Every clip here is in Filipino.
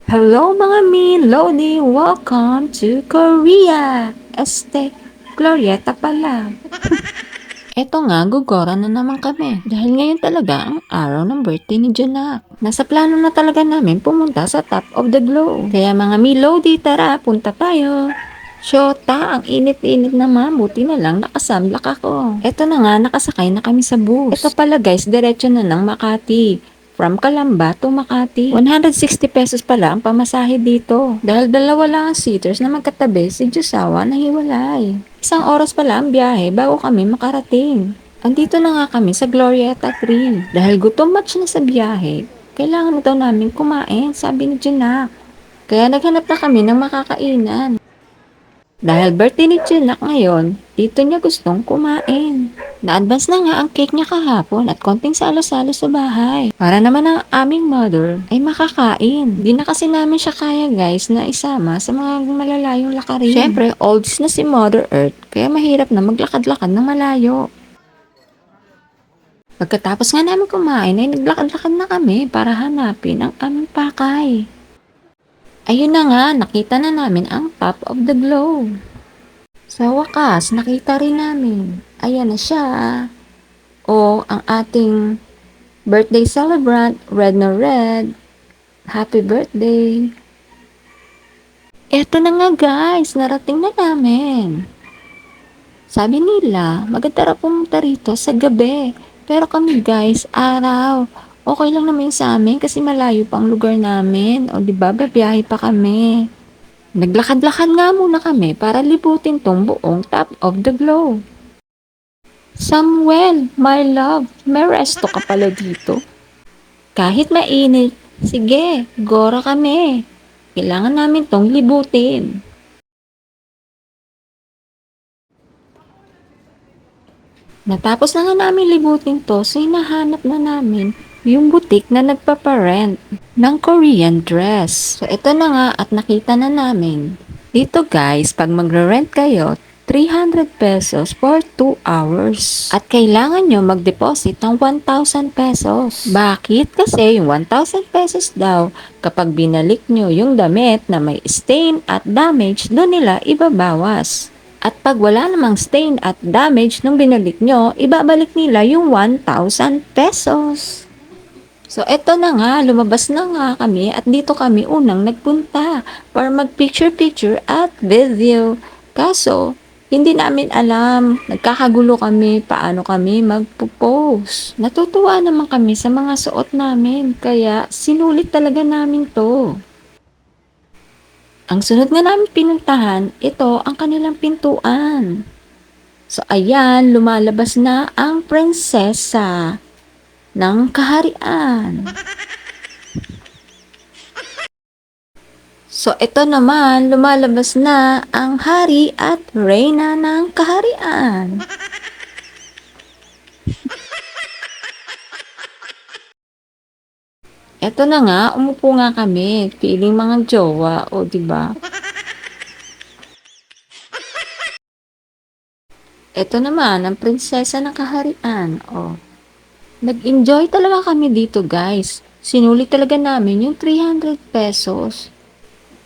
Hello mga min, Lodi! Welcome to Korea! Glorieta pala. Eto nga, gugora na naman kami. Dahil ngayon talaga ang araw ng birthday ni Janak. Nasa plano na talaga namin pumunta sa Top of the Globe. Kaya mga mi Lodi, tara, punta tayo. Shota, ang init-init naman. Buti na lang nakasamlak ako. Eto na nga, nakasakay na kami sa bus. Eto pala guys, diretso na ng Makati. From Calamba to Makati. 160 pesos pala ang pamasahe dito. Dahil dalawa lang ang seaters na magkatabi, si Jusawa na hiwalay. Isang oras pala ang biyahe bago kami makarating. Andito na nga kami sa Glorieta 3. Dahil gutom match na sa biyahe, kailangan na daw namin kumain, sabi ni Janak. Kaya naghanap na kami ng makakainan. Dahil birthday ni Janak ngayon, dito niya gustong kumain. Na-advance na nga ang cake niya kahapon at konting salo-salo sa bahay. Para naman ang aming mother ay makakain. Di na kasi namin siya kaya guys na isama sa mga malalayong lakarin. Syempre, olds na si Mother Earth kaya mahirap na maglakad-lakad ng malayo. Pagkatapos nga namin kumain ay naglakad-lakad na kami para hanapin ang aming pakay. Ayun na nga, nakita na namin ang Top of the Globe. Sa wakas, nakita rin namin. Ayan na siya. O, ang ating birthday celebrant, red na red. Happy birthday. Eto na nga guys, narating na namin. Sabi nila, maganda raw pumunta rito sa gabi. Pero kami guys, araw. Okay lang naman sa amin kasi malayo pa ang lugar namin. O diba, babiyahe pa kami. Naglakad-lakad nga muna kami para libutin tong buong Top of the Globe. Samuel, my love, may resto ka pala dito. Kahit mainit, sige, gora kami. Kailangan namin tong libutin. Natapos na nga namin libutin to, so hinahanap na namin yung butik na nagpaparent ng Korean dress. So ito na nga at nakita na namin. Dito guys, pag magre-rent kayo, 300 pesos for 2 hours. At kailangan nyo mag-deposit ng 1,000 pesos. Bakit? Kasi yung 1,000 pesos daw, kapag binalik nyo yung damit na may stain at damage, doon nila ibabawas. At pag wala namang stain at damage nung binalik nyo, ibabalik nila yung 1,000 pesos. So, eto na nga, lumabas na nga kami at dito kami unang nagpunta para mag-picture-picture at video. Kaso, hindi namin alam, nagkakagulo kami paano kami magpo-post. Natutuwa naman kami sa mga suot namin, kaya sinulit talaga namin to. Ang sunod nga namin pinuntahan, ito ang kanilang pintuan. So ayan, lumalabas na ang prinsesa ng kaharian. So ito naman, lumalabas na ang hari at reyna ng kaharian. Eto na nga, umupo nga kami, feeling mga jowa, o diba? Eto naman, ang prinsesa ng kaharian, o. Nag-enjoy talaga kami dito guys. Sinulit talaga namin yung 300 pesos.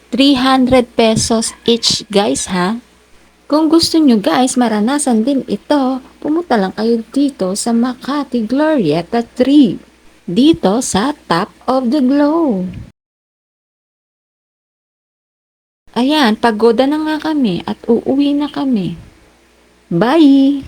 300 pesos each guys ha. Kung gusto nyo guys maranasan din ito, pumunta lang kayo dito sa Makati Glorieta 3. Dito sa Top of the Globe. Ayan, pagoda na nga kami at uuwi na kami. Bye!